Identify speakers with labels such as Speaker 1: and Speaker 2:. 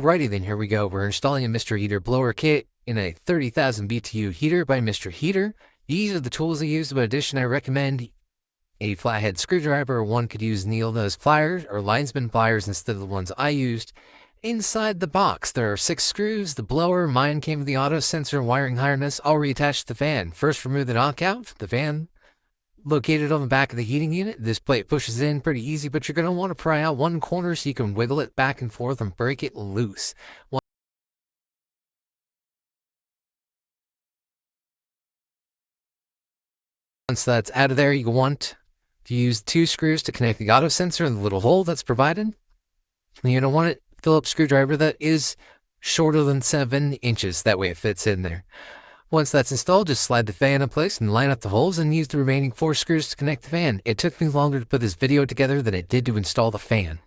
Speaker 1: Alrighty then, here we go. We're installing a Mr. Heater blower kit in a 30,000 BTU heater by Mr. Heater. These are the tools I use, but in addition I recommend a flathead screwdriver, or one could use needle nose pliers or linesman pliers instead of the ones I used. Inside the box, there are 6 screws. The blower, mine came with the auto sensor wiring harness, all reattached to the fan. First, remove the knockout. The fan located on the back of the heating unit. This plate pushes in pretty easy, but you're going to want to pry out one corner so you can wiggle it back and forth and break it loose. Once that's out of there, you want to use 2 screws to connect the auto sensor in the little hole that's provided. You're going to want a Phillips screwdriver that is shorter than 7 inches. That way it fits in there. Once that's installed, just slide the fan in place and line up the holes and use the remaining 4 screws to connect the fan. It took me longer to put this video together than it did to install the fan.